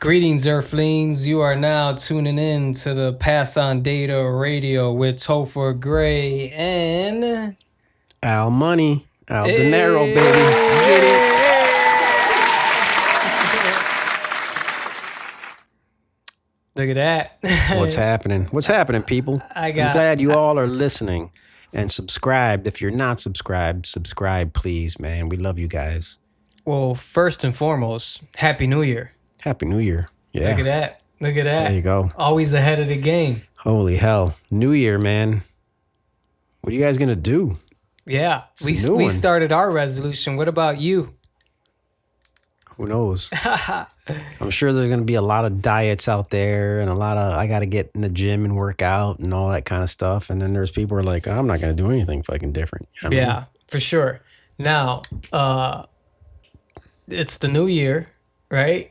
Greetings, Earthlings. You are now tuning in to the Pass On Data Radio with Topher Grey and Al Money, Al Dinero, baby. Get it. Look at that. What's happening? What's happening, people? I'm glad you all are listening and subscribed. If you're not subscribed, subscribe, please, man. We love you guys. Well, first and foremost, Happy New Year. Happy New Year. Yeah. Look at that. Look at that. There you go. Always ahead of the game. Holy hell. New Year, man. What are you guys going to do? Yeah. We started our resolution. What about you? Who knows? I'm sure there's going to be a lot of diets out there and a lot of, I got to get in the gym and work out and all that kind of stuff. And then there's people who are like, I'm not going to do anything fucking different. Yeah, for sure. Now, it's the new year, right?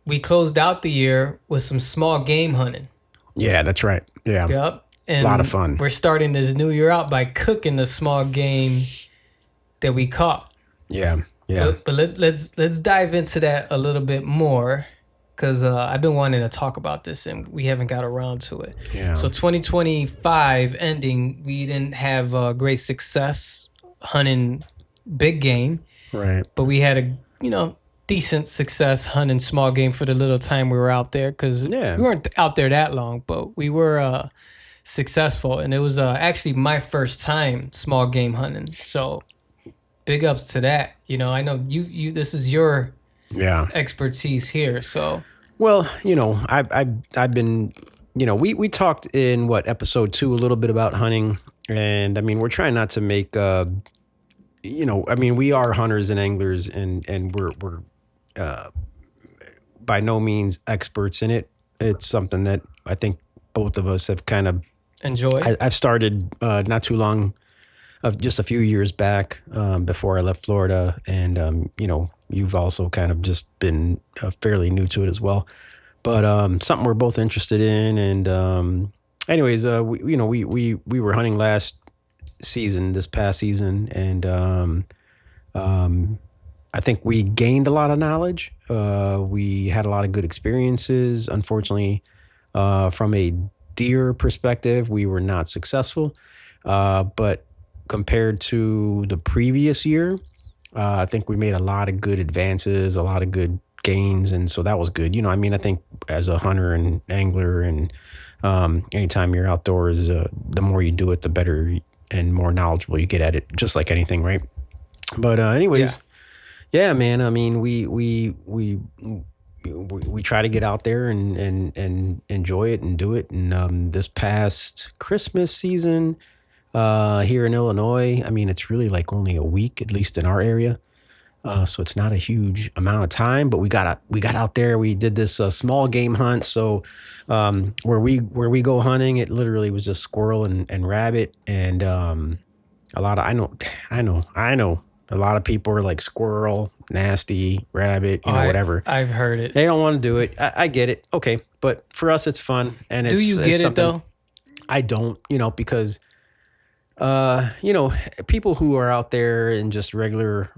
We closed out the year with some small game hunting. Yeah, that's right. Yeah. Yep. And it's a lot of fun. We're starting this new year out by cooking the small game that we caught. Yeah. Yeah. But let's dive into that a little bit more, because I've been wanting to talk about this and we haven't got around to it. Yeah. So 2025 ending, we didn't have great success hunting big game. Right. But we had a decent success hunting small game for the little time we were out there, because we weren't out there that long, but we were successful. And it was actually my first time small game hunting. So big ups to that. I know you this is your expertise here. So well, I've been we talked in episode 2 a little bit about hunting, and I mean we're trying not to make we are hunters and anglers, and we're by no means experts in it. It's something that I think both of us have kind of enjoyed. I've started not too long, just a few years back, before I left Florida, and you've also kind of just been fairly new to it as well. But something we're both interested in, and anyways, we were hunting this past season, and I think we gained a lot of knowledge. We had a lot of good experiences. Unfortunately, from a deer perspective, we were not successful. But compared to the previous year, I think we made a lot of good advances, a lot of good gains. And so that was good. I think as a hunter and angler, and anytime you're outdoors, the more you do it, the better and more knowledgeable you get at it, just like anything, right? But anyways, yeah, man. I mean, we try to get out there and enjoy it and do it. And this past Christmas season here in Illinois, I mean, it's really like only a week, at least in our area. So it's not a huge amount of time, but we got out there. We did this small game hunt. So where we go hunting, it literally was just squirrel and rabbit, and a lot of I know a lot of people are like squirrel, nasty, rabbit, whatever. I've heard it. They don't want to do it. I get it. Okay, but for us, it's fun. And do you get it though? I don't. Because people who are out there in just regular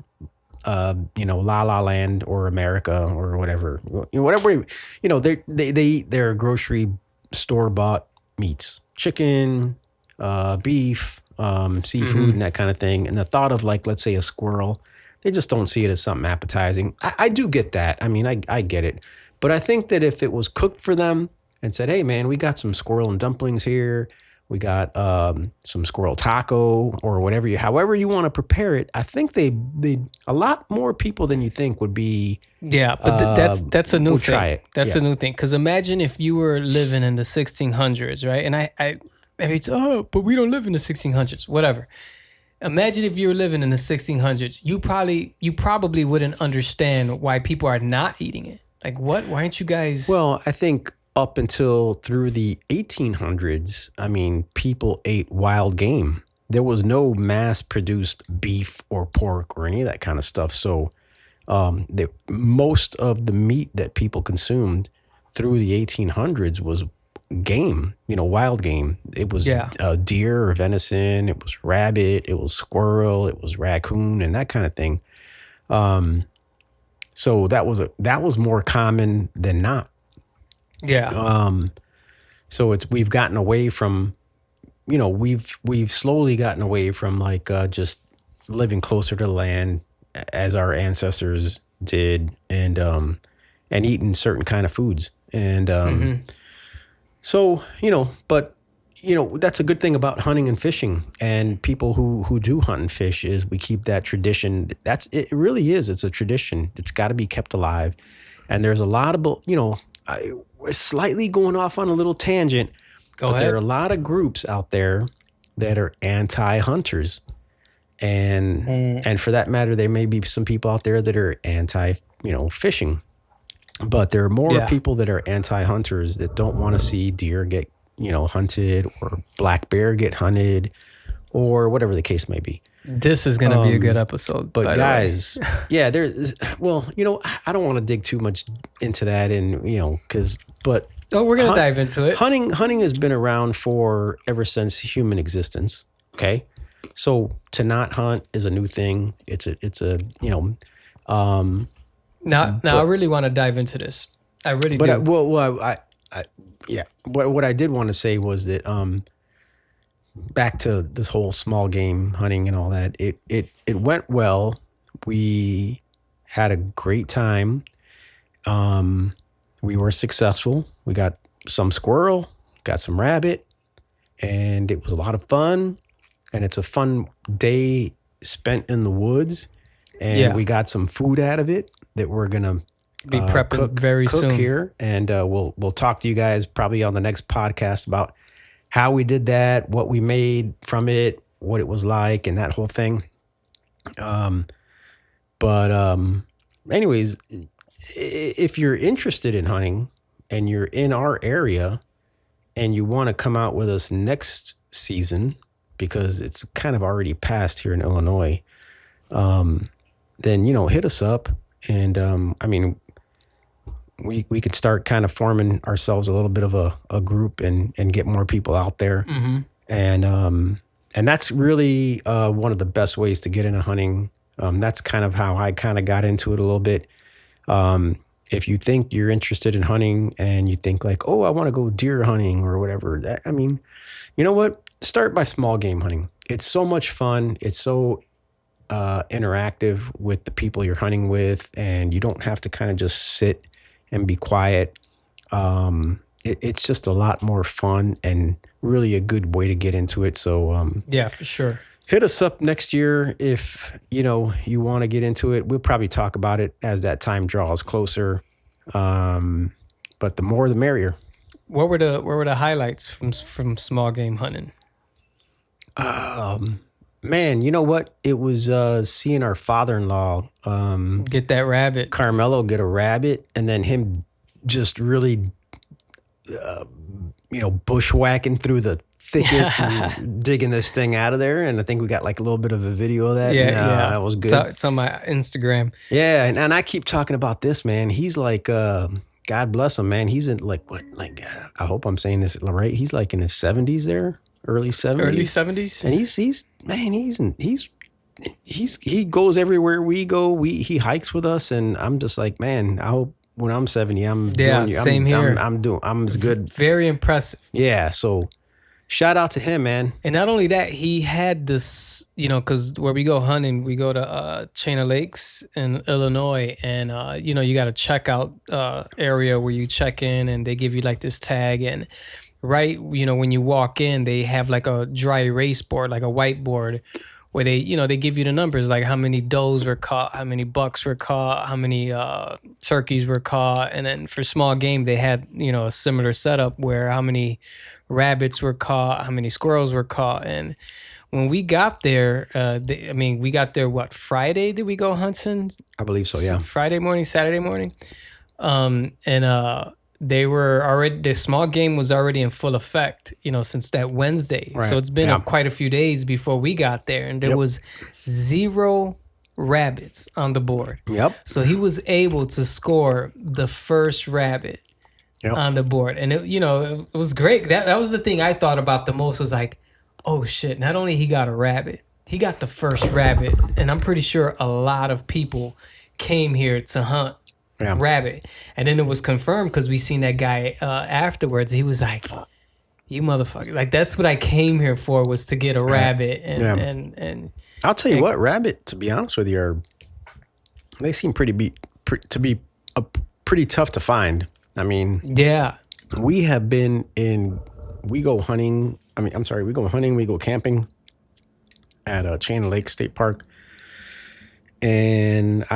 La La Land or America or whatever, they're grocery store bought meats, chicken, beef, seafood, and that kind of thing. And the thought of, like, let's say a squirrel, they just don't see it as something appetizing. I do get that. I mean, I get it. But I think that if it was cooked for them and said, hey man, we got some squirrel and dumplings here, we got some squirrel taco or whatever, however you want to prepare it, I think they a lot more people than you think would be. Yeah, but that's a new thing. Try it. That's a new thing. Because imagine if you were living in the 1600s, right? And I mean, but we don't live in the 1600s. Whatever. Imagine if you were living in the 1600s, you probably wouldn't understand why people are not eating it. Like, what? Why aren't you guys? Well, I think up until through the 1800s, I mean, people ate wild game. There was no mass-produced beef or pork or any of that kind of stuff. So Most of the meat that people consumed through the 1800s was game, wild game. It was deer or venison. It was rabbit. It was squirrel. It was raccoon and that kind of thing. So that was more common than not. Yeah. So we've gotten away from, we've slowly gotten away from like just living closer to the land as our ancestors did, and eating certain kind of foods. And so, but that's a good thing about hunting and fishing, and people who do hunt and fish, is we keep that tradition. It really is. It's a tradition. It's got to be kept alive. And there's a lot of, we're slightly going off on a little tangent, but there are a lot of groups out there that are anti-hunters. And for that matter, there may be some people out there that are anti-fishing. But there are more people that are anti-hunters that don't want to see deer get, hunted, or black bear get hunted, or whatever the case may be. This is going to be a good episode. But guys, I don't want to dig too much into that, and we're going to dive into it. Hunting has been around ever since human existence. Okay, so to not hunt is a new thing. Now I really want to dive into this. I really do. What I did want to say was that back to this whole small game hunting and all that, it went well. We had a great time. We were successful. We got some squirrel, got some rabbit, and it was a lot of fun. And it's a fun day spent in the woods, and we got some food out of it that we're gonna be prepping very soon here, and we'll talk to you guys probably on the next podcast about how we did that, what we made from it, what it was like, and that whole thing. Anyways, if you're interested in hunting and you're in our area and you want to come out with us next season, because it's kind of already passed here in Illinois, then hit us up. And we could start kind of forming ourselves a little bit of a group and get more people out there. And that's really one of the best ways to get into hunting. That's kind of how I kind of got into it a little bit. If you think you're interested in hunting and you think like, oh, I want to go deer hunting or whatever, you know what? Start by small game hunting. It's so much fun. It's so interactive with the people you're hunting with, and you don't have to kind of just sit and be quiet. It's just a lot more fun and really a good way to get into it. So for sure. Hit us up next year if you want to get into it. We'll probably talk about it as that time draws closer. But the more the merrier. What were the highlights from small game hunting? Man, you know what? It was seeing our father-in-law get that rabbit. Carmelo get a rabbit, and then him just really, bushwhacking through the thicket and digging this thing out of there. And I think we got like a little bit of a video of that. Yeah, that was good. It's on my Instagram. Yeah, and I keep talking about this, man. He's like, God bless him, man. He's in I hope I'm saying this right. He's like in his 70s there. Early 70s. And he goes everywhere we go. He hikes with us, and I'm just like, man, I hope when I'm 70, same here. I'm as good. Very impressive. Yeah. So shout out to him, man. And not only that, he had this, because where we go hunting, we go to Chain of Lakes in Illinois, and you got a checkout area where you check in, and they give you like this tag, and right, when you walk in, they have like a dry erase board, like a whiteboard, where they give you the numbers, like how many does were caught, how many bucks were caught, how many turkeys were caught. And then for small game, they had, a similar setup where how many rabbits were caught, how many squirrels were caught. And when we got there, we got there, Friday did we go hunting? I believe so, yeah. Friday morning, Saturday morning. The small game was already in full effect, since that Wednesday. Right. So it's been quite a few days before we got there, and there was zero rabbits on the board. Yep. So he was able to score the first rabbit on the board. And, it was great. That was the thing I thought about the most was like, oh, shit, not only he got a rabbit, he got the first rabbit. And I'm pretty sure a lot of people came here to hunt rabbit. And then it was confirmed because we seen that guy afterwards. He was like, you motherfucker. Like, that's what I came here for, was to get a rabbit. And I'll tell you what, rabbit, to be honest with you, they seem to be pretty tough to find. I mean, we go hunting. We go hunting, we go camping at Chain Lake State Park. And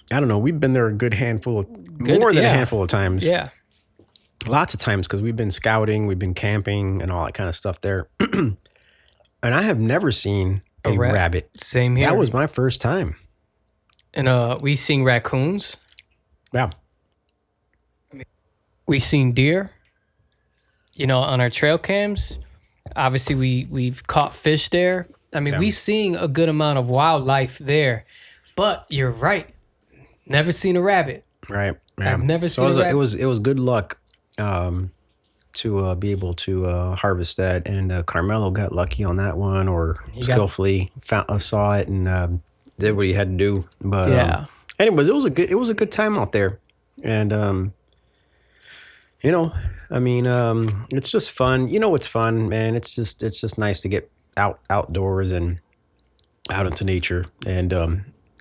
we've been there a good handful more than a handful of times. Yeah. Lots of times, because we've been scouting, we've been camping and all that kind of stuff there. And I have never seen a rabbit. Same here. That was my first time. And we seen raccoons. Yeah. We seen deer. On our trail cams. Obviously, we've caught fish there. I mean, we've seen a good amount of wildlife there. But you're right. Never seen a rabbit. Right. Yeah. I've never seen a rabbit. It was good luck to be able to harvest that. And Carmelo got lucky on that one, or skillfully saw it and did what he had to do. But anyways, it was a good time out there. And it's just fun. It's fun, man. It's just nice to get outdoors and out into nature. And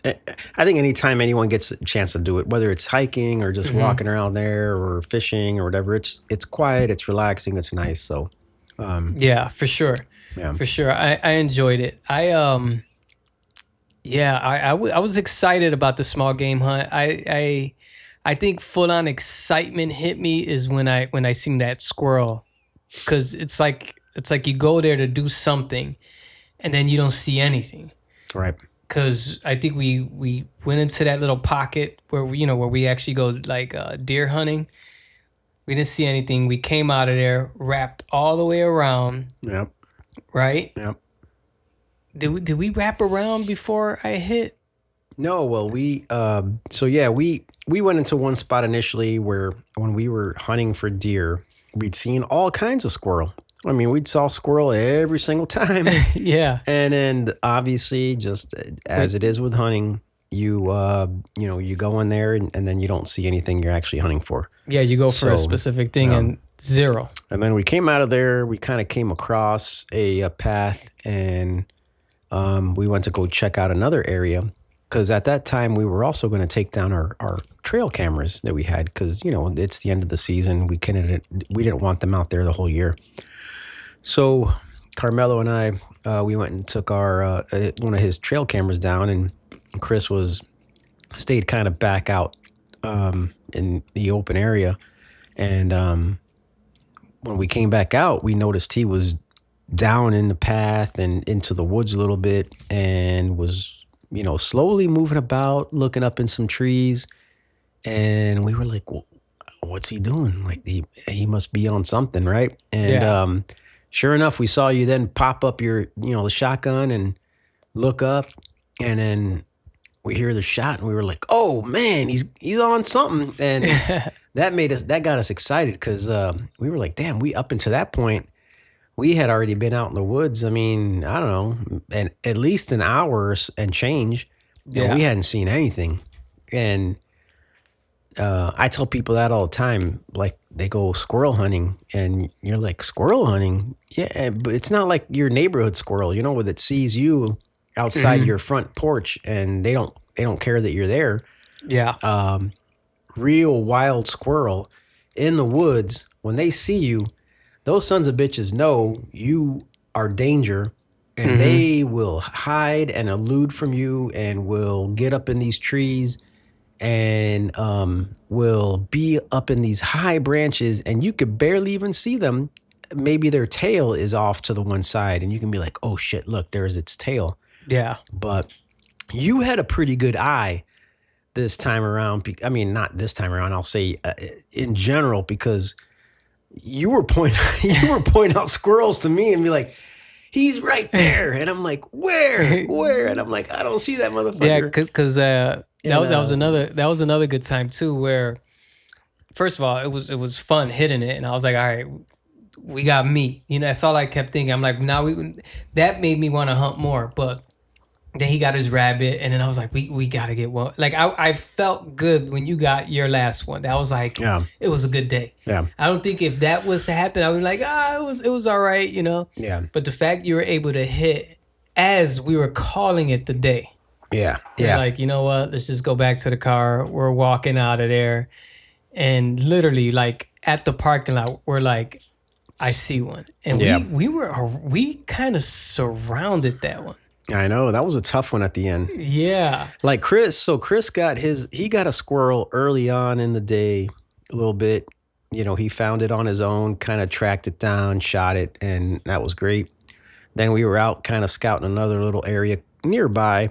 I think anytime anyone gets a chance to do it, whether it's hiking or just walking around there or fishing or whatever, it's quiet, it's relaxing, it's nice. So for sure. Yeah, for sure. I enjoyed it. I was excited about the small game hunt. I think full on excitement hit me is when I seen that squirrel, because it's like you go there to do something, and then you don't see anything. Right. Because I think we went into that little pocket where we actually go like deer hunting. We didn't see anything. We came out of there, wrapped all the way around. Yep. Right. Yep. Did we wrap around before I hit? No. Well, we went into one spot initially where when we were hunting for deer, we'd seen all kinds of squirrel. I mean, we'd saw squirrel every single time. Yeah. And then obviously, just as it is with hunting, you go in there and then you don't see anything you're actually hunting for. Yeah, you go for a specific thing and zero. And then we came out of there, we kind of came across a path, and we went to go check out another area. Because at that time, we were also going to take down our trail cameras that we had, because, it's the end of the season. We didn't want them out there the whole year. So Carmelo and I, we went and took our one of his trail cameras down, and Chris stayed kind of back out in the open area. And when we came back out, we noticed he was down in the path and into the woods a little bit, and was slowly moving about, looking up in some trees. And we were like, well, what's he doing? Like, he must be on something, right? And sure enough, we saw you then pop up your, the shotgun and look up, and then we hear the shot, and we were like, oh man, he's on something. And that got us excited, because we were like, damn, we up until that point, we had already been out in the woods. I mean, I don't know, and at least an hour and change. And we hadn't seen anything. And I tell people that all the time. Like, they go squirrel hunting, and you're like, squirrel hunting? Yeah, but it's not like your neighborhood squirrel, where it sees you outside your front porch, and they don't care that you're there. Yeah. Real wild squirrel in the woods, when they see you, those sons of bitches know you are danger, and they will hide and elude from you, and will get up in these trees, and will be up in these high branches, and you could barely even see them. Maybe their tail is off to the one side, and you can be like, oh shit, look, there's its tail. Yeah. But you had a pretty good eye this time around. I mean, not this time around, I'll say in general, because you were pointing out squirrels to me and be like, he's right there. And I'm like, where? And I'm like, I don't see that motherfucker. Yeah, because that was another good time too. Where first of all, it was fun hitting it, and I was like, all right, we got meat. That's all I kept thinking. I'm like, that made me want to hunt more, but. Then he got his rabbit, and then I was like, we got to get one. Like, I felt good when you got your last one. That was like, It was a good day. Yeah. I don't think if that was to happen, I would be like, it was all right, Yeah. But the fact you were able to hit as we were calling it the day. Yeah. Yeah. Like, you know what? Let's just go back to the car. We're walking out of there. And literally, like, at the parking lot, we're like, I see one. And we kind of surrounded that one. I know, that was a tough one at the end. Yeah. Like Chris got a squirrel early on in the day, a little bit. He found it on his own, kind of tracked it down, shot it, and that was great. Then we were out kind of scouting another little area nearby.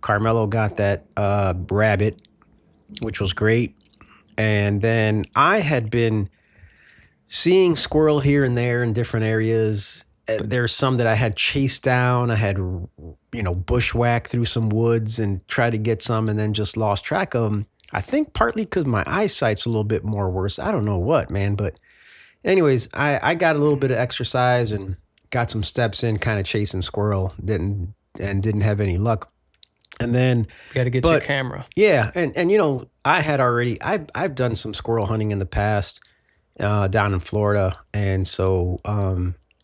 Carmelo got that rabbit, which was great. And then I had been seeing squirrel here and there in different areas. There's some that I had chased down. I had, bushwhacked through some woods and tried to get some and then just lost track of them. I think partly because my eyesight's a little bit more worse. I don't know what, man. But anyways, I got a little bit of exercise and got some steps in kind of chasing squirrel. Didn't have any luck. And then... You got to get your camera. Yeah. And I had already... I've done some squirrel hunting in the past down in Florida. And so...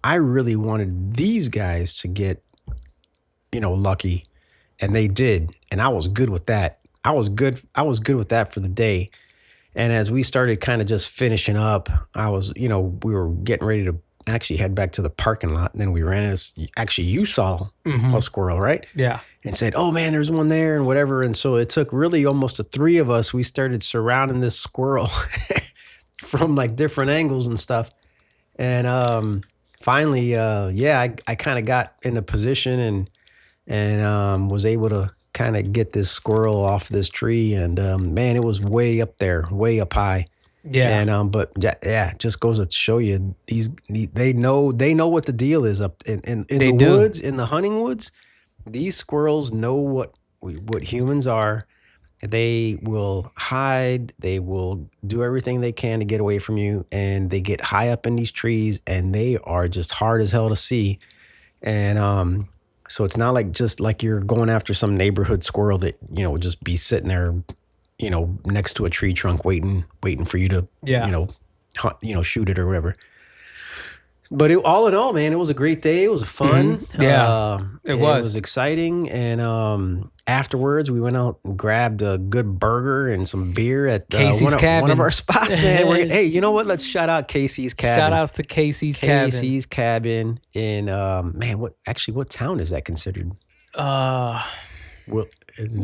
I really wanted these guys to get, lucky, and they did, and I was good with that. I was good with that for the day. And as we started kind of just finishing up, I was, we were getting ready to actually head back to the parking lot, and then we ran this. Actually, you saw a squirrel, right? Yeah. And said, "Oh man, there's one there," and whatever. And so it took really almost the three of us. We started surrounding this squirrel from like different angles and stuff, and finally, I kind of got in a position and was able to kind of get this squirrel off this tree. And man, it was way up there, way up high. Yeah. And it just goes to show you they know what the deal is up in the woods, in the hunting woods. These squirrels know what humans are. They will hide. They will do everything they can to get away from you. And they get high up in these trees, and they are just hard as hell to see. And so it's not just like you're going after some neighborhood squirrel that, would just be sitting there, next to a tree trunk waiting for you to, hunt, shoot it or whatever. But all in all, man, it was a great day. It was fun. Mm-hmm. Yeah, it was exciting. And afterwards, we went out and grabbed a good burger and some beer at Casey's Cabin. One of our spots, man. Hey, you know what? Let's shout out Casey's Cabin. Shout outs to Casey's Cabin. Casey's Cabin in what town is that considered?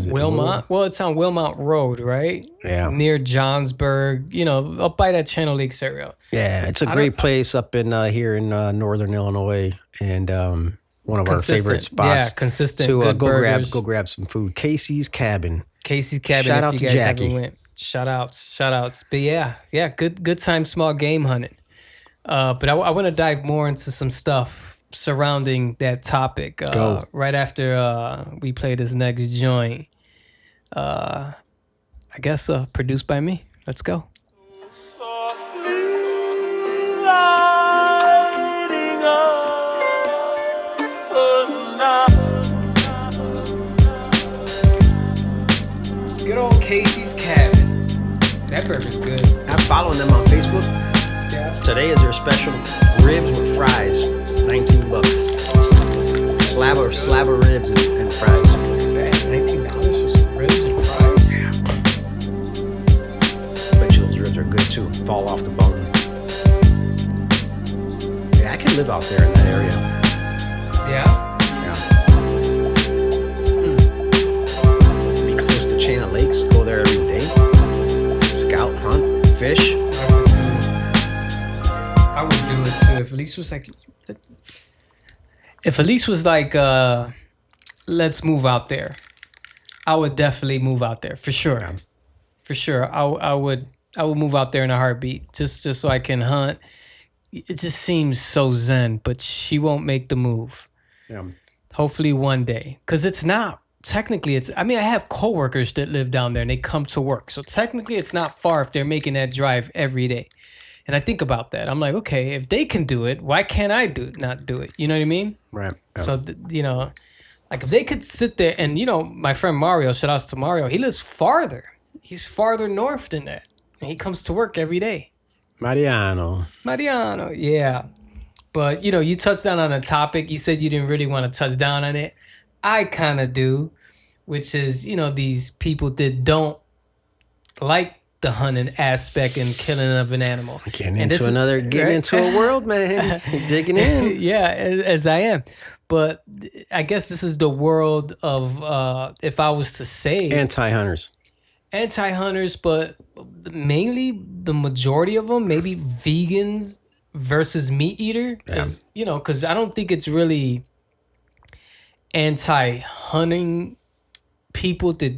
Wilmot. Well, it's on Wilmot Road, right? Yeah. Near Johnsburg, up by that Channel Lakes area. Yeah, it's a great place up in here in northern Illinois, and one of our favorite spots. Yeah, consistent. So good burgers. go grab some food. Casey's Cabin. Casey's Cabin. Shout if out you to guys Jackie. Haven't went. Shout outs. But yeah, good time, small game hunting. But I want to dive more into some stuff surrounding that topic. Go. Right after we play this next joint. I guess produced by me. Let's go. Good old Casey's Cabin. That burger's good. I'm following them on Facebook. Yeah. Today is their special ribs with fries, $19. Slab of ribs and fries. $19 for some ribs and fries. Bet you those ribs are good too. Fall off the bone. Yeah, I could live out there in that area. Yeah. Be close to Chain of Lakes. Go there every day. Scout, hunt, fish. I would do it too. If Elise was like, let's move out there, I would definitely move out there for sure. Yeah. For sure, I would move out there in a heartbeat, just so I can hunt. It just seems so zen, but she won't make the move. Yeah. Hopefully one day, because it's not technically. I mean, I have coworkers that live down there and they come to work, so technically it's not far if they're making that drive every day. And I think about that. I'm like, okay, if they can do it, why can't I not do it? You know what I mean? Right. Yeah. So like if they could sit there and my friend Mario, shout outs to Mario, he lives farther. He's farther north than that, and he comes to work every day. Mariano, yeah. But you touched down on a topic. You said you didn't really want to touch down on it. I kind of do, which is these people that don't like the hunting aspect and killing of an animal. Getting into a world, man. Digging in. Yeah, as I am. But I guess this is the world of, if I was to say... Anti-hunters, but mainly the majority of them, maybe vegans versus meat eater. Because I don't think it's really anti-hunting people that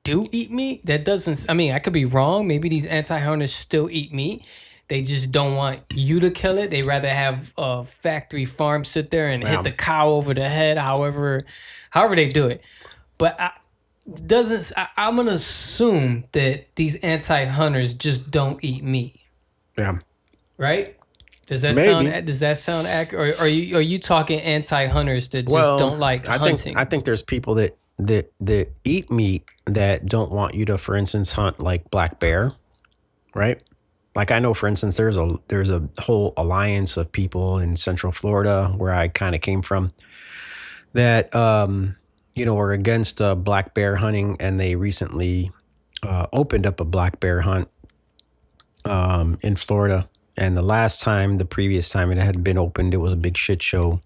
do eat meat. That doesn't... I mean, I could be wrong. Maybe these anti-hunters still eat meat. They just don't want you to kill it. They rather have a factory farm sit there and hit the cow over the head, however they do it. But I'm going to assume that these anti-hunters just don't eat meat. Yeah. Right? Does that sound accurate? Or are you talking anti-hunters that just don't like hunting? I think there's people that eat meat that don't want you to, for instance, hunt like black bear, right? Like I know, for instance, there's a whole alliance of people in Central Florida where I kind of came from that are against black bear hunting, and they recently opened up a black bear hunt in Florida. And the previous time it had been opened, it was a big shit show,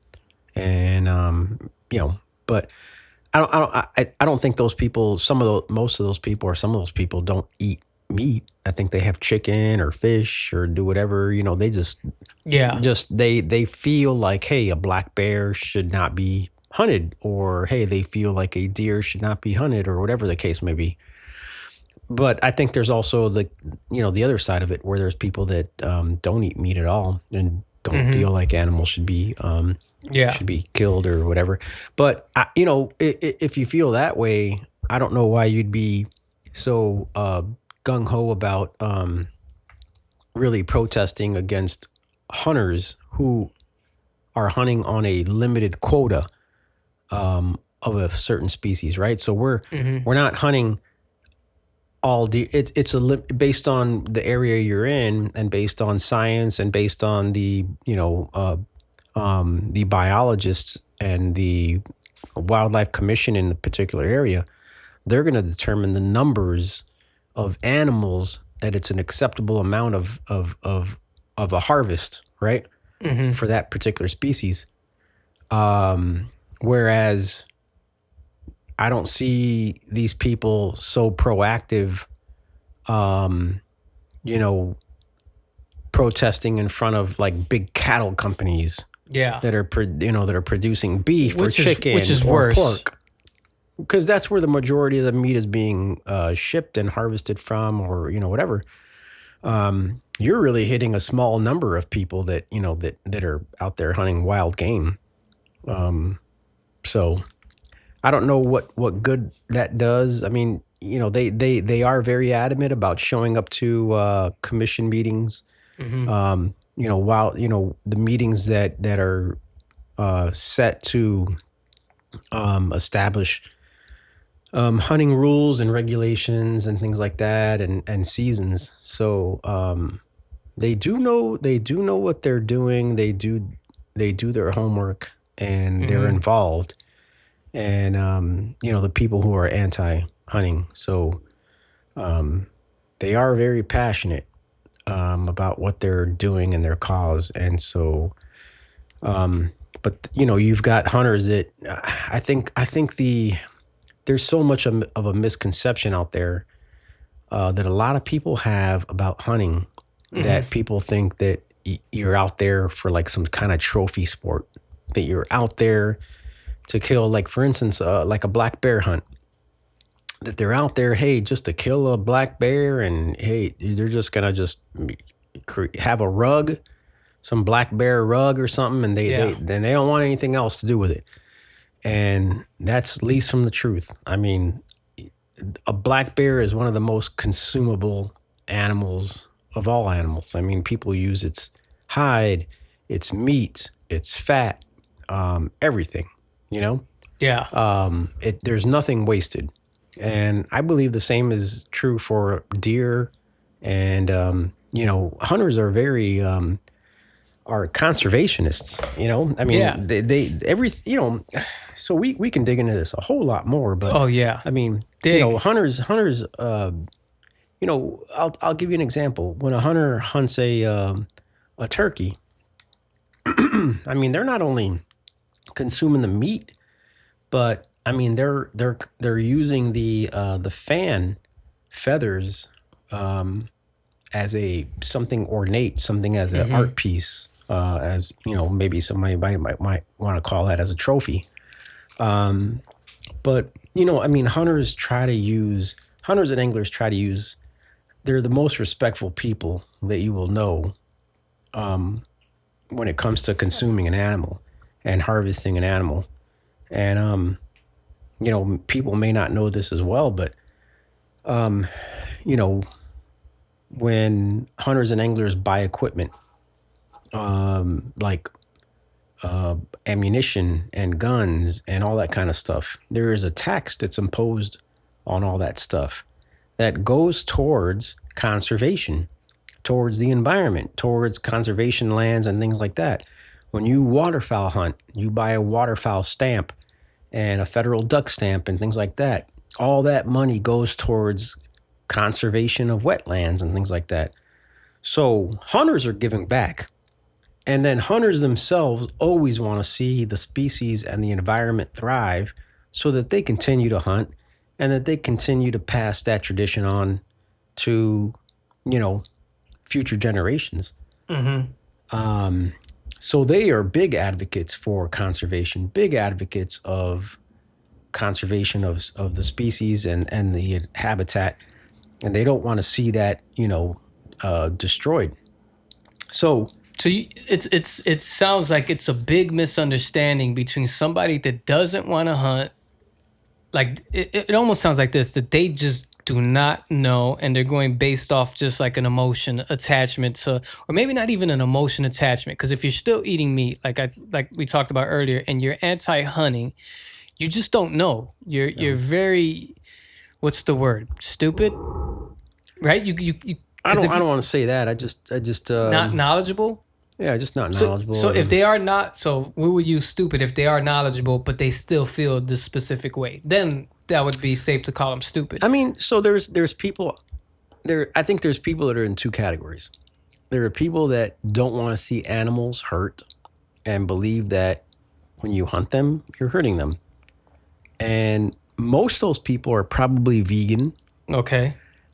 and but I don't think those people, most of those people don't eat meat. I think they have chicken or fish or do whatever, they they feel like, hey, a black bear should not be hunted, or hey, they feel like a deer should not be hunted, or whatever the case may be. But I think there's also the other side of it, where there's people that don't eat meat at all and don't feel like animals should be killed or whatever. But if you feel that way, I don't know why you'd be so gung-ho about really protesting against hunters who are hunting on a limited quota of a certain species, right? So we're not hunting all it's based on the area you're in, and based on science, and based on the the biologists and the wildlife commission in the particular area. They're going to determine the numbers of animals that it's an acceptable amount of a harvest, right? For that particular species. Whereas I don't see these people so proactive, protesting in front of like big cattle companies. Yeah. That are producing beef or chicken, which is or worse. Pork. Because that's where the majority of the meat is being shipped and harvested from, or whatever. You're really hitting a small number of people that that are out there hunting wild game. So I don't know what good that does. I mean, they are very adamant about showing up to commission meetings. While the meetings that are set to establish hunting rules and regulations and things like that, and seasons. So they do know what they're doing. They do their homework, and they're involved. And the people who are anti-hunting, so they are very passionate about what they're doing and their cause. And so but you've got hunters that I think there's so much of a misconception out there that a lot of people have about hunting, that people think that you're out there for like some kind of trophy sport, that you're out there to kill, like, for instance, like a black bear hunt, that they're out there, hey, just to kill a black bear, and hey, they're just gonna have a rug some black bear rug or something, and they don't want anything else to do with it. And that's least from the truth. I mean, a black bear is one of the most consumable animals of all animals. I mean, people use its hide, its meat, its fat, everything, you know? Yeah. There's nothing wasted. And I believe the same is true for deer. And, hunters are very, are conservationists, you know? I mean, so we can dig into this a whole lot more, but I mean, hunters, I'll give you an example. When a hunter hunts a turkey, I mean, they're not only consuming the meat, but I mean, they're using the fan feathers as something ornate, something as an art piece, as maybe somebody might want to call that as a trophy. But I mean, hunters and anglers try to use. They're the most respectful people that you will know when it comes to consuming an animal and harvesting an animal. And, people may not know this as well, but, when hunters and anglers buy equipment, like ammunition and guns and all that kind of stuff, there is a tax that's imposed on all that stuff that goes towards conservation, towards the environment, towards conservation lands and things like that. When you waterfowl hunt, you buy a waterfowl stamp and a federal duck stamp and things like that. All that money goes towards conservation of wetlands and things like that. So hunters are giving back. And then hunters themselves always want to see the species and the environment thrive so that they continue to hunt and that they continue to pass that tradition on to, future generations. Mm-hmm. So they are big advocates for conservation, big advocates of conservation of the species and the habitat, and they don't want to see that, destroyed. So it sounds like it's a big misunderstanding between somebody that doesn't want to hunt. Like it almost sounds like this, that they just do not know, and they're going based off just like an emotion attachment to, or maybe not even an emotion attachment. Because if you're still eating meat, like we talked about earlier, and you're anti-hunting, you just don't know. You're very, what's the word? Stupid, right? I don't want to say that. I just not knowledgeable. Yeah, just not knowledgeable. So if they are not, so we would use stupid if they are knowledgeable, but they still feel this specific way. Then that would be safe to call them stupid. I mean, so there's people there. I think there's people that are in two categories. There are people that don't want to see animals hurt and believe that when you hunt them, you're hurting them. And most of those people are probably vegan. Okay.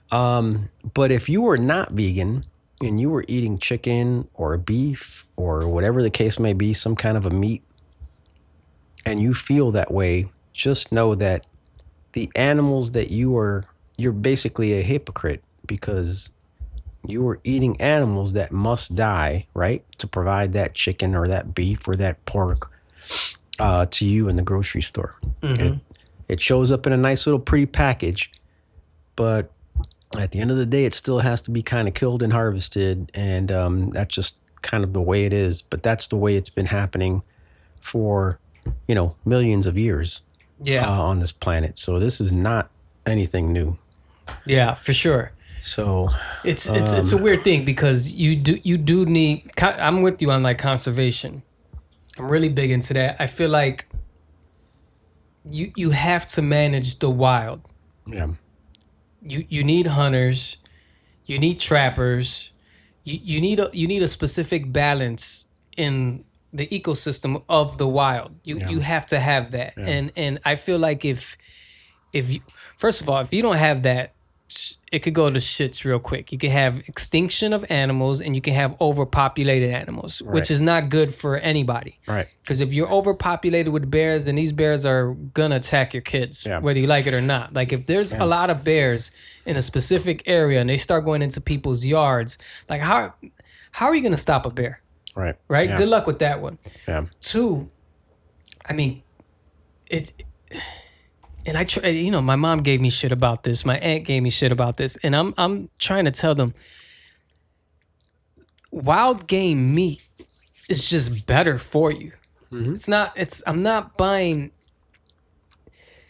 But if you were not vegan and you were eating chicken or beef or whatever the case may be, some kind of a meat, and you feel that way, just know that the animals that you're basically a hypocrite, because you are eating animals that must die, right? To provide that chicken or that beef or that pork to you in the grocery store. Mm-hmm. It shows up in a nice little pretty package, but at the end of the day, it still has to be kind of killed and harvested, and that's just kind of the way it is. But that's the way it's been happening for, millions of years on this planet. So this is not anything new. Yeah, for sure. So it's a weird thing, because you do need. I'm with you on like conservation. I'm really big into that. I feel like you have to manage the wild. Yeah. You need hunters, you need trappers, you need a specific balance in the ecosystem of the wild. You have to have that, and I feel like if you, first of all, if you don't have that, it could go to shits real quick. You can have extinction of animals, and you can have overpopulated animals, which is not good for anybody. Right. Because if you're overpopulated with bears, then these bears are gonna attack your kids, whether you like it or not. Like if there's a lot of bears in a specific area and they start going into people's yards, like how are you gonna stop a bear? Right. Right? Yeah. Good luck with that one. Yeah. 2, I mean, and my mom gave me shit about this. My aunt gave me shit about this. And I'm trying to tell them wild game meat is just better for you. I'm not buying,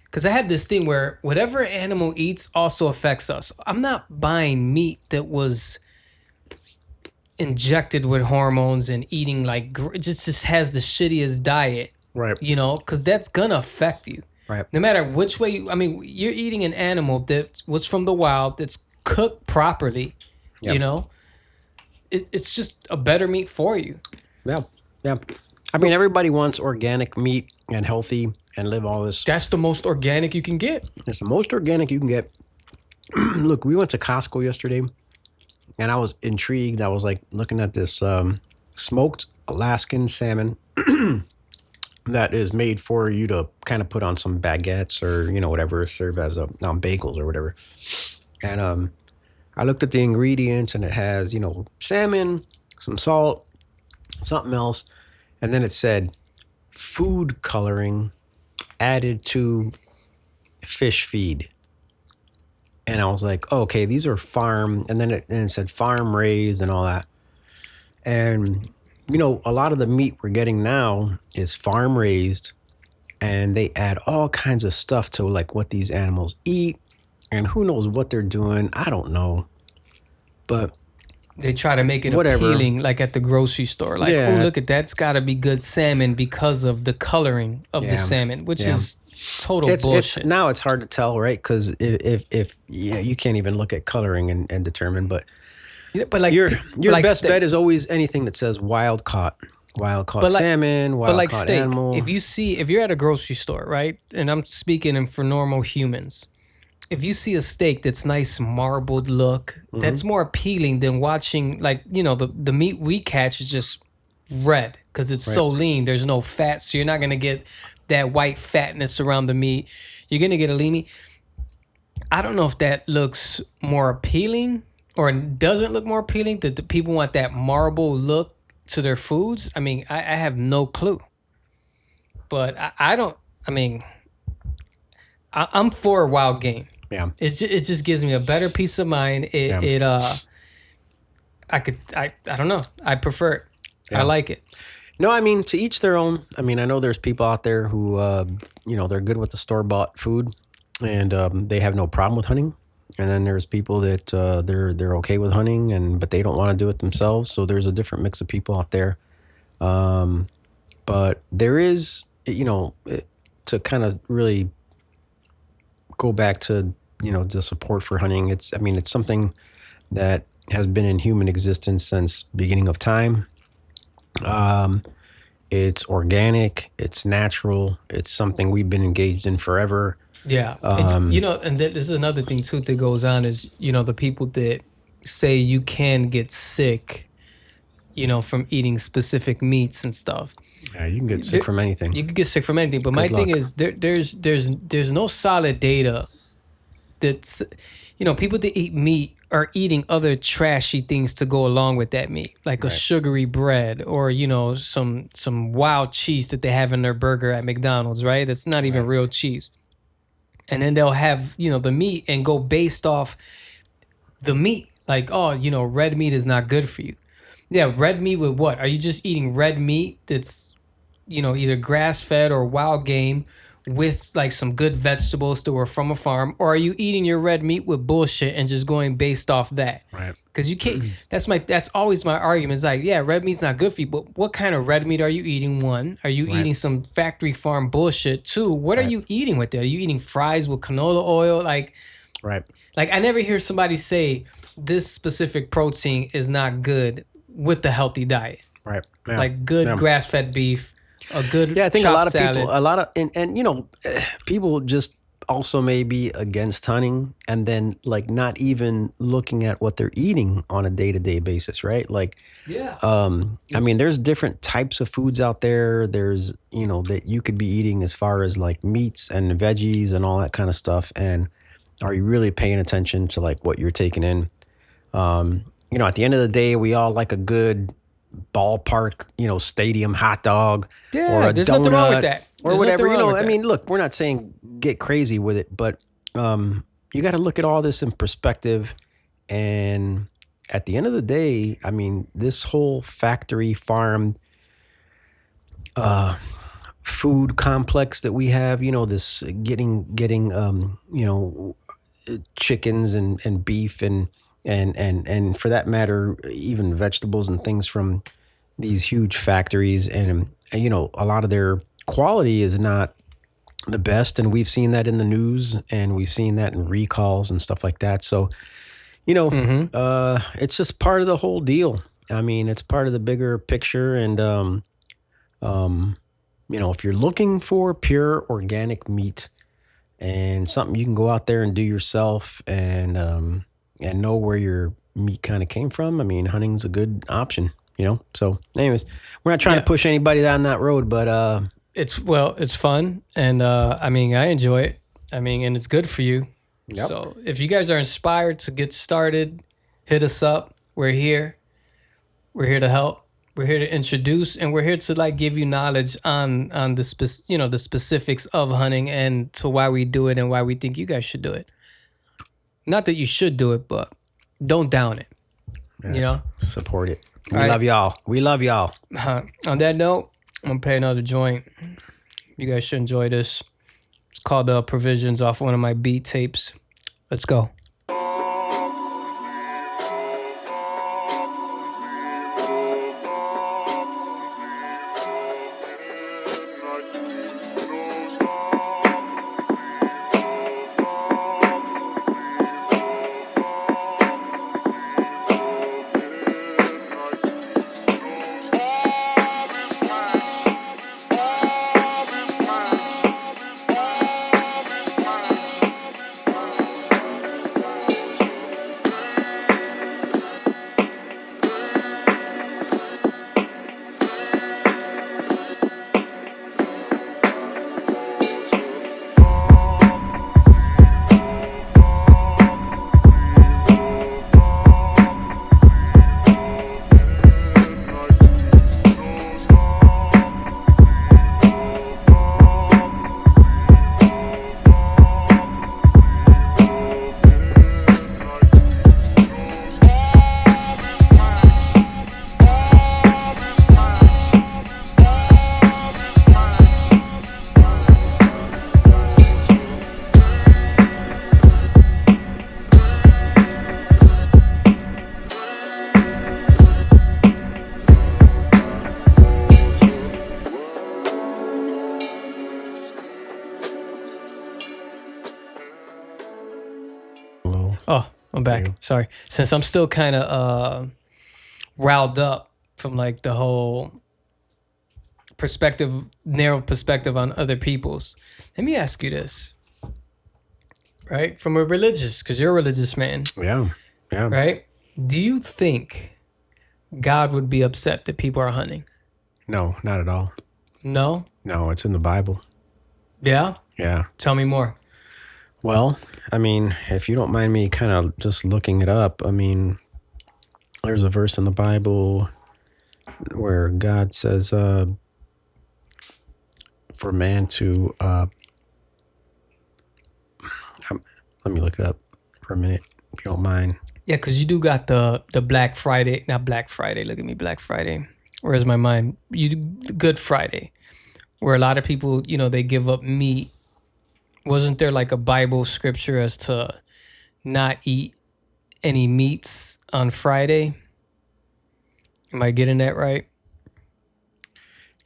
because I had this thing where whatever animal eats also affects us. I'm not buying meat that was injected with hormones and eating like just has the shittiest diet. Right. Because that's gonna affect you. Right. No matter which way you're eating an animal that was from the wild, that's cooked properly. Yep. It's just a better meat for you. Yeah. Yeah. I mean, everybody wants organic meat and healthy and live all this. That's the most organic you can get. It's the most organic you can get. Look, we went to Costco yesterday, and I was intrigued. I was like looking at this smoked Alaskan salmon that is made for you to kind of put on some baguettes or, whatever, serve as bagels or whatever. And I looked at the ingredients, and it has, salmon, some salt, something else. And then it said food coloring added to fish feed. And I was like, oh, okay, these are farm. And then it said farm raised and all that. And, a lot of the meat we're getting now is farm raised. And they add all kinds of stuff to like what these animals eat. And who knows what they're doing. I don't know. But they try to make it appealing, like at the grocery store. Like, oh, look at that. It's got to be good salmon because of the coloring of the salmon, which is total bullshit. Now it's hard to tell, right? Because if you can't even look at coloring and determine. But like your best bet is always anything that says wild caught salmon, wild caught animal. If you're at a grocery store, right? And I'm speaking for normal humans. If you see a steak that's nice marbled look, that's more appealing than watching the meat we catch is just red because it's so lean. There's no fat, so you're not gonna get that white fatness around the meat. You're gonna get a lean meat. I don't know if that looks more appealing or doesn't look more appealing. That the people want that marble look to their foods. I mean, I have no clue. But I don't. I mean, I'm for wild game. Yeah. It just gives me a better peace of mind. I don't know. I prefer it. Yeah. I like it. No, I mean, to each their own. I mean, I know there's people out there who, they're good with the store-bought food and they have no problem with hunting. And then there's people that they're okay with hunting but they don't want to do it themselves. So there's a different mix of people out there. But there is, to kind of really go back to the support for hunting. It's something that has been in human existence since beginning of time. It's organic, it's natural, it's something we've been engaged in forever. Yeah. And this is another thing too that goes on is the people that say you can get sick from eating specific meats and stuff. Yeah, you can get sick from anything. You can get sick from anything. But my thing is there's no solid data that's people that eat meat are eating other trashy things to go along with that meat, like a sugary bread or some wild cheese that they have in their burger at McDonald's, right? That's not even real cheese. And then they'll have the meat and go based off the meat, like, oh, red meat is not good for you. Yeah, red meat with what? Are you just eating red meat that's either grass-fed or wild game with like some good vegetables that were from a farm, or are you eating your red meat with bullshit and just going based off that? Right. Because you can't. That's always my argument. It's like, yeah, red meat's not good for you, but what kind of red meat are you eating? One, are you eating some factory farm bullshit? Two, what are you eating with that? Are you eating fries with canola oil? Like I never hear somebody say this specific protein is not good with the healthy diet. Right. Yeah. Like good grass-fed beef. A good I think salad. People just also may be against hunting and then like not even looking at what they're eating on a day-to-day basis, right? Like, I mean, there's different types of foods out there. There's, that you could be eating as far as like meats and veggies and all that kind of stuff. And are you really paying attention to like what you're taking in? At the end of the day, we all like a good ballpark, stadium hot dog, Yeah, or a there's donut, nothing wrong with that. or whatever. I mean, look, we're not saying get crazy with it, but you got to look at all this in perspective. And at the end of the day, I mean, this whole factory farm food complex that we have, this getting chickens and beef and for that matter, even vegetables and things from these huge factories, and a lot of their quality is not the best, and we've seen that in the news, and we've seen that in recalls and stuff like that. So it's just part of the whole deal. I mean, it's part of the bigger picture, and if you're looking for pure organic meat and something you can go out there and do yourself, and know where your meat kind of came from, I mean, hunting's a good option. So anyways, we're not trying to push anybody down that road, but it's fun, and I mean, I enjoy it. I mean, and it's good for you. Yep. So if you guys are inspired to get started, hit us up. We're here. We're here to help. We're here to introduce, and we're here to give you knowledge on the the specifics of hunting, and to why we do it and why we think you guys should do it. Not that you should do it, but don't down it. Yeah, support it. We love y'all. We love y'all. On that note, I'm gonna play another joint. You guys should enjoy this. It's called Provisions, off one of my beat tapes. Let's go. Oh, I'm back. Sorry. Since I'm still kind of riled up from the whole narrow perspective on other people's, let me ask you this. Right? From a religious, because you're a religious man. Yeah. Yeah. Right? Do you think God would be upset that people are hunting? No, not at all. No? No, it's in the Bible. Yeah? Yeah. Tell me more. Well, I mean, if you don't mind me kind of just looking it up, I mean, there's a verse in the Bible where God says for man to, let me look it up for a minute, if you don't mind. Yeah, because you do got the Black Friday, not Black Friday, look at me, Black Friday. Where's my mind? You do Good Friday, where a lot of people, they give up meat. Wasn't there a Bible scripture as to not eat any meats on Friday? Am I getting that right?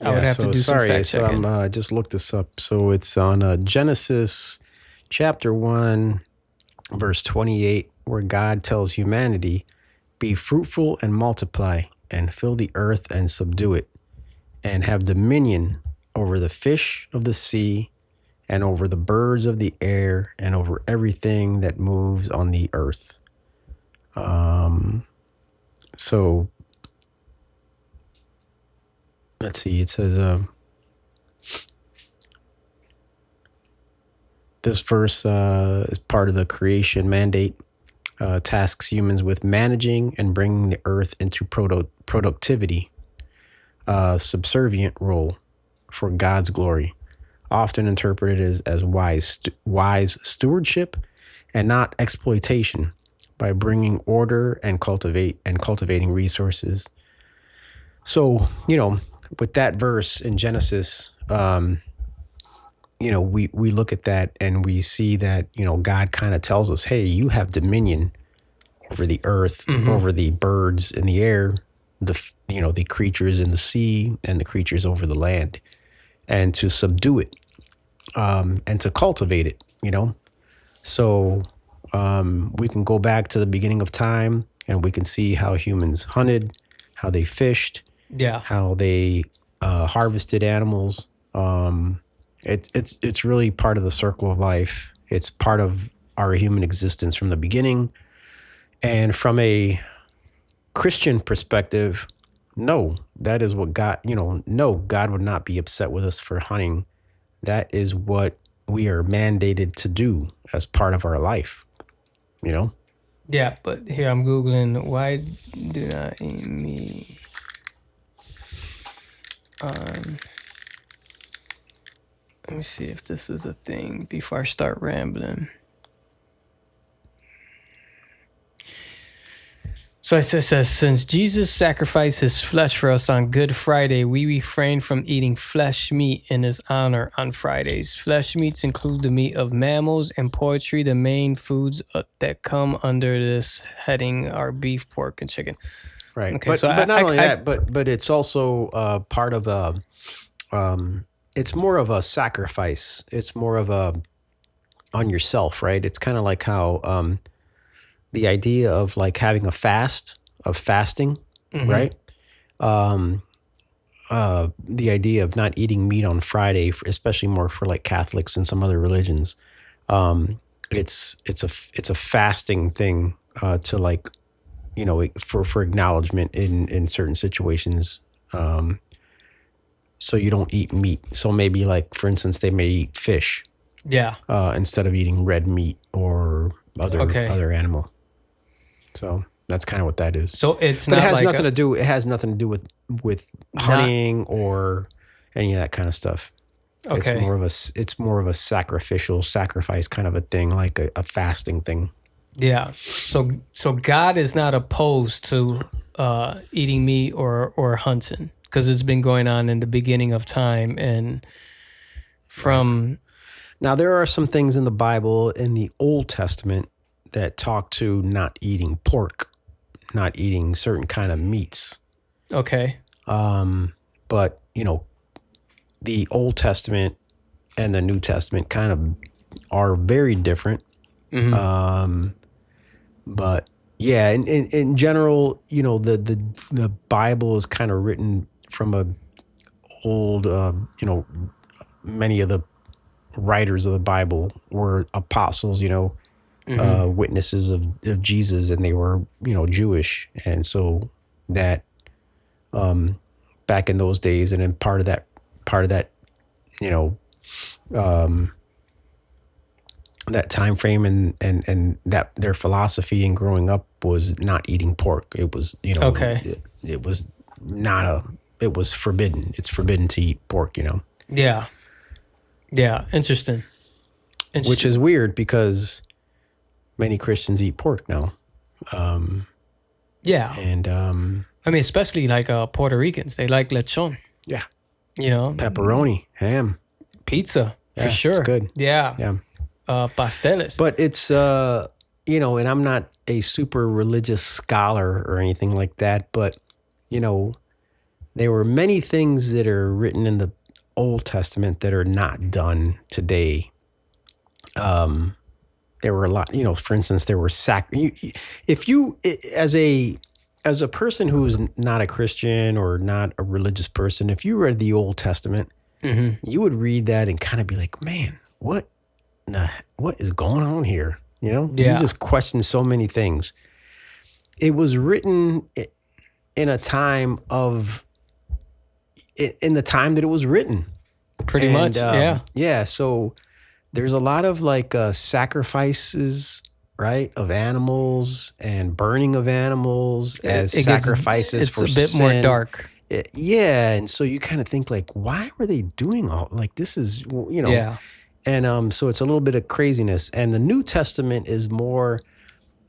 I would have to do some fact checking. I just looked this up. So it's on Genesis chapter 1, verse 28, where God tells humanity, "Be fruitful and multiply, and fill the earth and subdue it, and have dominion over the fish of the sea, and over the birds of the air, and over everything that moves on the earth." So let's see, it says, this verse is part of the creation mandate, tasks humans with managing and bringing the earth into productivity subservient role for God's glory, often interpreted as wise stewardship and not exploitation, by bringing order and cultivating resources. So, with that verse in Genesis, we look at that and we see that, God kind of tells us, hey, you have dominion over the earth, over the birds in the air, the creatures in the sea, and the creatures over the land, and to subdue it, and to cultivate it, So we can go back to the beginning of time and we can see how humans hunted, how they fished, how they harvested animals. It's really part of the circle of life. It's part of our human existence from the beginning. And from a Christian perspective, no, that is what God, no, God would not be upset with us for hunting. That is what we are mandated to do as part of our life, Yeah, but here I'm Googling, why do not eat meat on... Let me see if this is a thing before I start rambling. So it says, since Jesus sacrificed his flesh for us on Good Friday, we refrain from eating flesh meat in his honor on Fridays. Flesh meats include the meat of mammals and poultry. The main foods that come under this heading are beef, pork, and chicken. Right. Okay, but not only that, but it's also part of it's more of a sacrifice. It's more of on yourself, right? It's kind of like how the idea of like having a fasting, right? The idea of not eating meat on Friday, especially more for like Catholics and some other religions, it's a fasting thing to like, for acknowledgement in certain situations. So you don't eat meat. So maybe like, for instance, they may eat fish. Yeah. Instead of eating red meat or other animal. So that's kind of what that is. So it has nothing to do. It has nothing to do with hunting or any of that kind of stuff. Okay. It's more of a sacrifice kind of a thing, like a fasting thing. Yeah. So God is not opposed to eating meat or hunting, because it's been going on in the beginning of time, and from... Now, there are some things in the Bible, in the Old Testament, that talk to not eating pork, not eating certain kind of meats. Okay. But, the Old Testament and the New Testament kind of are very different. But yeah, in general, the Bible is kind of written from a old, many of the writers of the Bible were apostles, witnesses of Jesus, and they were, Jewish. And so that, back in those days, and then part of that, that time frame and that their philosophy in growing up was not eating pork. It was, it was it was forbidden. It's forbidden to eat pork, Yeah. Yeah. Interesting. Which is weird because many Christians eat pork now. Yeah. And I mean, especially like Puerto Ricans, they like lechon. Yeah. Pepperoni, ham, pizza, for sure. It's good. Yeah. Yeah. Pasteles. But it's, and I'm not a super religious scholar or anything like that, but, there were many things that are written in the Old Testament that are not done today. There were a lot, for instance, there were if you, as a person who's not a Christian or not a religious person, if you read the Old Testament, you would read that and kind of be like, man, what is going on here? You just question so many things. It was written in a time in the time that it was written. Pretty much, yeah. Yeah, so there's a lot of like sacrifices, right, of animals and burning of animals as sacrifices for sin. It's a bit more dark. Yeah, and so you kind of think like, why were they doing all like this is Yeah. and so it's a little bit of craziness. And the New Testament is more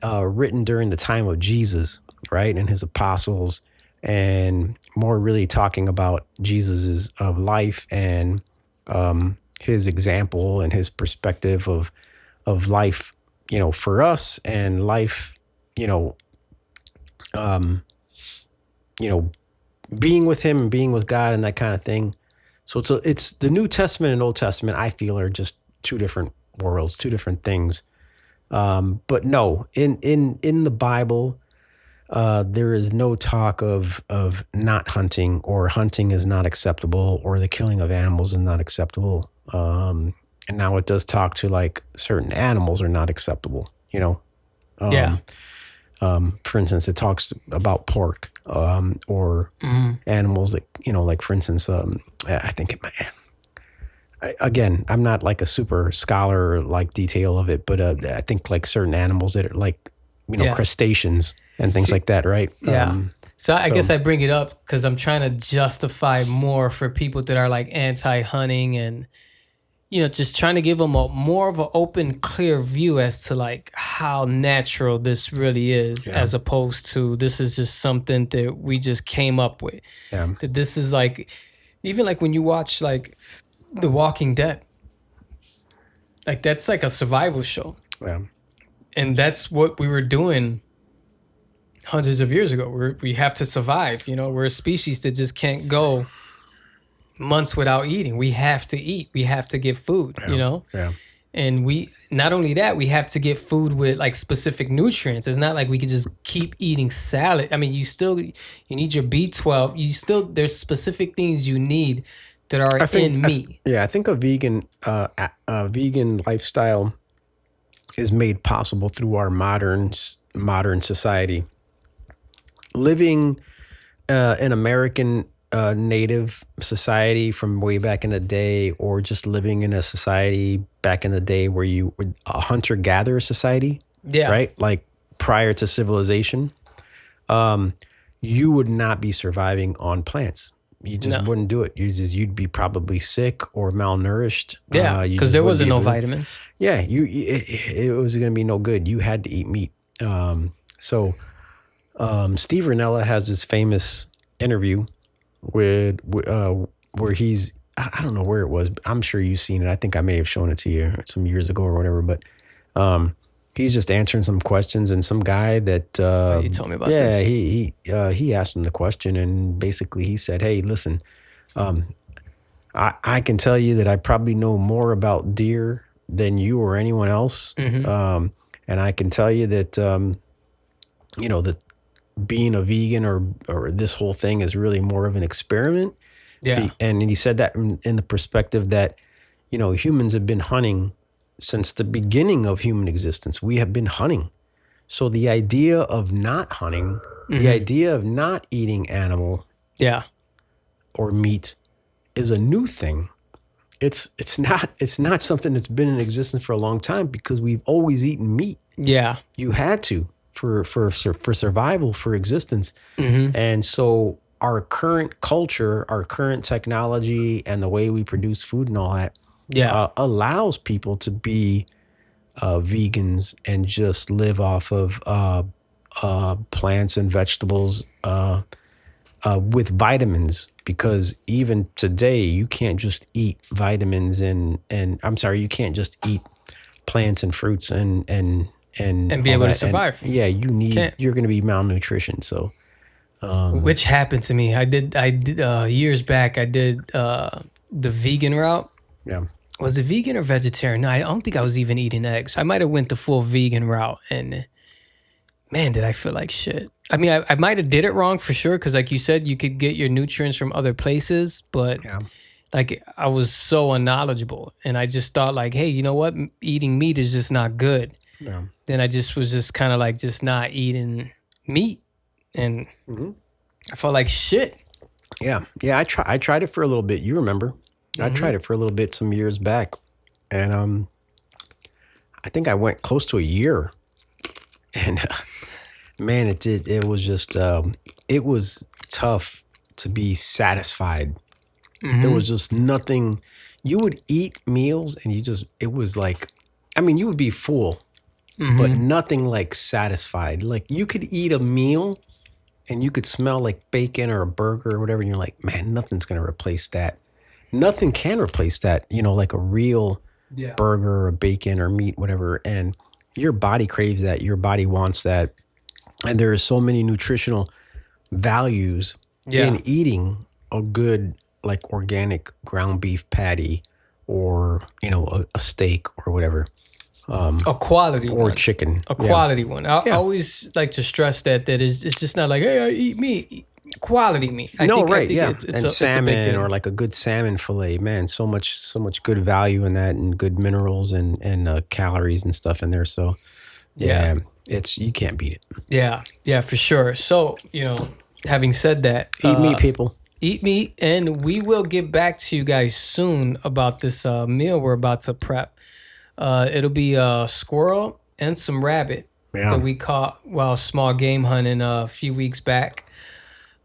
written during the time of Jesus, right, and his apostles, and more really talking about Jesus's of life and his example and his perspective of life, for us and life, you know, um, you know, being with him and being with God and that kind of thing. So it's the New Testament and Old Testament, I feel, are just two different worlds, two different things. But no, in the Bible, there is no talk of not hunting, or hunting is not acceptable, or the killing of animals is not acceptable. And now it does talk to like certain animals are not acceptable, Yeah. For instance, it talks about pork, or animals that, like for instance, I think it might, again, I'm not like a super scholar or like detail of it, but I think like certain animals that are like, Yeah. crustaceans and things like that, right? Yeah. So I guess I bring it up because I'm trying to justify more for people that are like anti-hunting, and just trying to give them a more of an open, clear view as to like how natural this really is, as opposed to this is just something that we just came up with. Yeah. That this is like, even like when you watch like The Walking Dead, like that's like a survival show. Yeah. And that's what we were doing hundreds of years ago. We have to survive. We're a species that just can't go months without eating. We have to eat. We have to get food, Yeah. And we, not only that, we have to get food with like specific nutrients. It's not like we could just keep eating salad. I mean, you need your B12. There's specific things you need that are in meat. I think a vegan lifestyle is made possible through our modern society. Living in American native society from way back in the day, or just living in a society back in the day where you were a hunter-gatherer society, right? Like prior to civilization, you would not be surviving on plants. You just wouldn't do it. You'd be probably sick or malnourished. Yeah, because there wasn't no vitamins. Yeah, it was going to be no good. You had to eat meat. So Steve Rinella has this famous interview where he's, I don't know where it was, but I'm sure you've seen it. I think I may have shown it to you some years ago or whatever, but he's just answering some questions, and some guy that you told me about this. He asked him the question, and basically he said, hey, listen, I can tell you that I probably know more about deer than you or anyone else. Mm-hmm. And I can tell you that that being a vegan or this whole thing is really more of an experiment. Yeah. And he said that in the perspective that, humans have been hunting since the beginning of human existence. We have been hunting. So the idea of not hunting, the idea of not eating animal or meat is a new thing. It's not something that's been in existence for a long time, because we've always eaten meat. Yeah. You had to for survival, for existence. Mm-hmm. And so our current culture, our current technology, and the way we produce food and all that allows people to be vegans and just live off of plants and vegetables with vitamins, because even today you can't just eat vitamins and I'm sorry, you can't just eat plants and fruits and be able to survive. And, you're going to be malnutrition. So, which happened to me. I did years back. I did the vegan route. Yeah. Was it vegan or vegetarian? No, I don't think I was even eating eggs. I might have went the full vegan route, and man, did I feel like shit. I mean, I might have did it wrong for sure, because like you said, you could get your nutrients from other places, but like I was so unknowledgeable, and I just thought like, hey, you know what? Eating meat is just not good. Yeah. Then I just was just kind of like just not eating meat, and I felt like shit. Yeah. I tried it for a little bit. You remember? I tried it for a little bit some years back, and I think I went close to a year, and man, it was just it was tough to be satisfied. Mm-hmm. There was just nothing. You would eat meals and it was like, I mean, you would be full, but nothing like satisfied. Like you could eat a meal and you could smell like bacon or a burger or whatever. And you're like, man, nothing's going to replace that. Nothing can replace that, like a real burger or bacon or meat, whatever. And your body craves that. Your body wants that. And there are so many nutritional values in eating a good, like organic ground beef patty or, a steak or whatever. A quality or one. Chicken. A quality one. I always like to stress that it's just not like, hey, I eat meat. Quality meat. I think and salmon or like a good salmon fillet. Man, so much good value in that and good minerals and calories and stuff in there. So you can't beat it. Yeah, for sure. So, having said that, eat meat, people. Eat meat, and we will get back to you guys soon about this meal we're about to prep. It'll be a squirrel and some rabbit that we caught while small game hunting a few weeks back.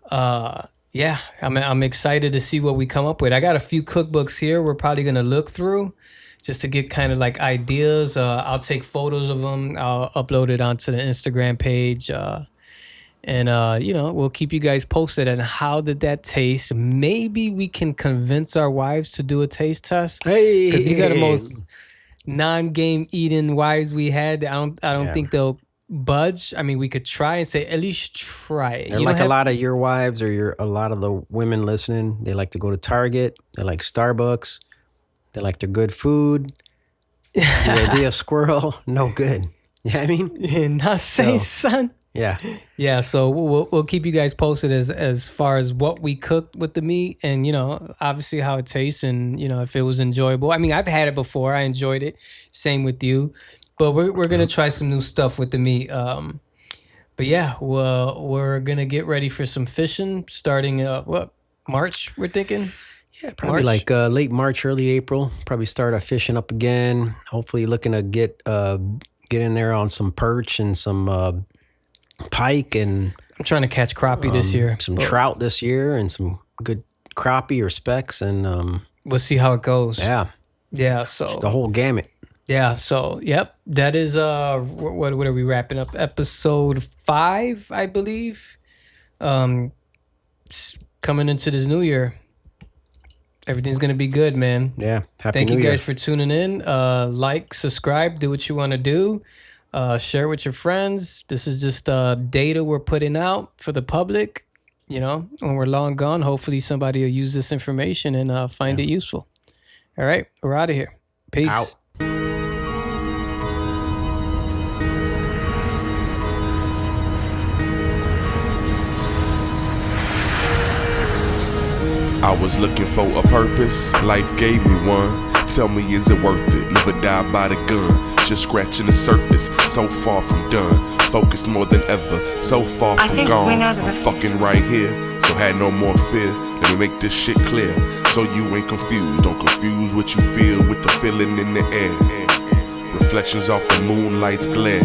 I'm excited to see what we come up with. I got a few cookbooks here we're probably going to look through just to get kind of like ideas. I'll take photos of them. I'll upload it onto the Instagram page. And we'll keep you guys posted on how did that taste. Maybe we can convince our wives to do a taste test. Hey, because these are the most non-game eating wives we had. I don't think they'll budge. I mean, we could try and say, at least try it. They're like a lot of your wives or a lot of the women listening. They like to go to Target. They like Starbucks. They like their good food. The idea of squirrel, no good. You know what I mean? Yeah, not say, son. Yeah. Yeah, so we'll keep you guys posted as far as what we cooked with the meat and, obviously how it tastes and, if it was enjoyable. I mean, I've had it before. I enjoyed it. Same with you. But we're going to try some new stuff with the meat. But yeah, we're going to get ready for some fishing starting, March, we're thinking? Yeah, probably March. Like late March, early April. Probably start our fishing up again. Hopefully looking to get in there on some perch and some pike, and I'm trying to catch crappie this year. Some trout this year and some good crappie or specks, and we'll see how it goes. Yeah. So the whole gamut. Yeah. So yep, that is what are we wrapping up? Episode 5, I believe. Coming into this new year, everything's gonna be good, man. Yeah. Thank you guys for tuning in. Like, subscribe, do what you want to do. Share with your friends. This is just data we're putting out for the public. When we're long gone, hopefully somebody will use this information and find it useful. All right, we're out of here. Peace. Out. I was looking for a purpose, life gave me one. Tell me, is it worth it? Live or die by the gun. Just scratching the surface, so far from done. Focused more than ever, so far from gone. I'm fucking right here, so had no more fear. Let me make this shit clear, so you ain't confused. Don't confuse what you feel with the feeling in the air. Reflections off the moonlight's glare.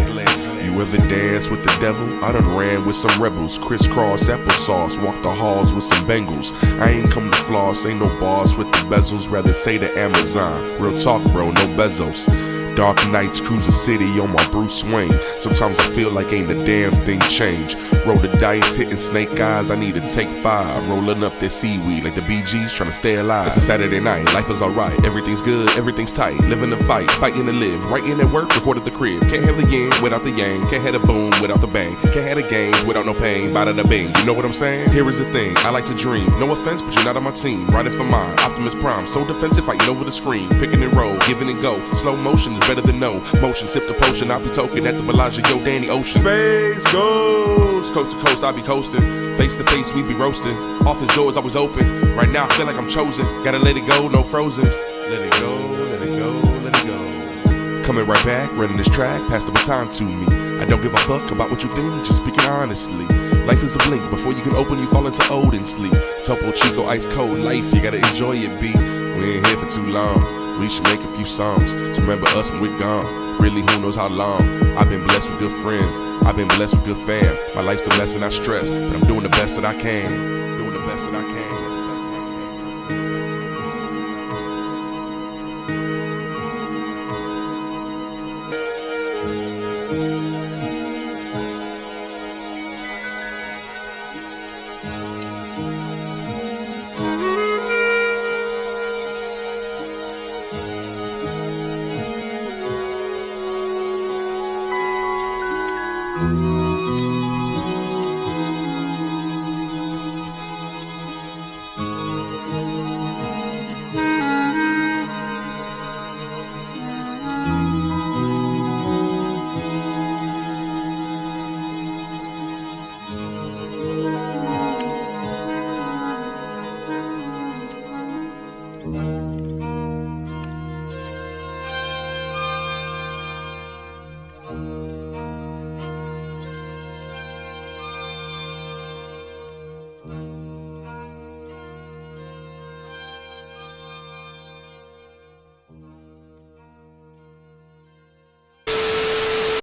You ever dance with the devil? I done ran with some rebels. Crisscross applesauce, walk the halls with some Bengals. I ain't come to floss, ain't no bars with the bezels. Rather say the Amazon. Real talk, bro, no Bezos. Dark nights, cruise the city on my Bruce Wayne. Sometimes I feel like ain't a damn thing changed. Roll the dice, hitting snake eyes, I need to take 5. Rolling up that seaweed like the BGs, trying to stay alive. It's a Saturday night, life is alright. Everything's good, everything's tight. Living the fight, fighting to live. Writing at work, recorded the crib. Can't have the yin without the yang. Can't have the boom without the bang. Can't have the gains without no pain. Bada da bing, you know what I'm saying? Here is the thing, I like to dream. No offense, but you're not on my team. Riding for mine, Optimus Prime. So defensive, fighting over the screen. Picking and roll, giving and go. Slow motion is better than no motion. Sip the potion, I'll be token at the Bellagio, Danny Ocean. Space goes coast to coast, I'll be coasting. Face to face, we be roasting. Office doors always open. Right now I feel like I'm chosen. Gotta let it go, no frozen. Let it go, let it go, let it go. Coming right back, running this track, pass the baton to me. I don't give a fuck about what you think, just speaking honestly. Life is a blink, before you can open, you fall into old and sleep. Topo Chico, ice cold life, you gotta enjoy it, B. We ain't here for too long. We should make a few songs to remember us when we're gone. Really, who knows how long? I've been blessed with good friends. I've been blessed with good fam. My life's a lesson I stress, but I'm doing the best that I can. Doing the best. best that I can.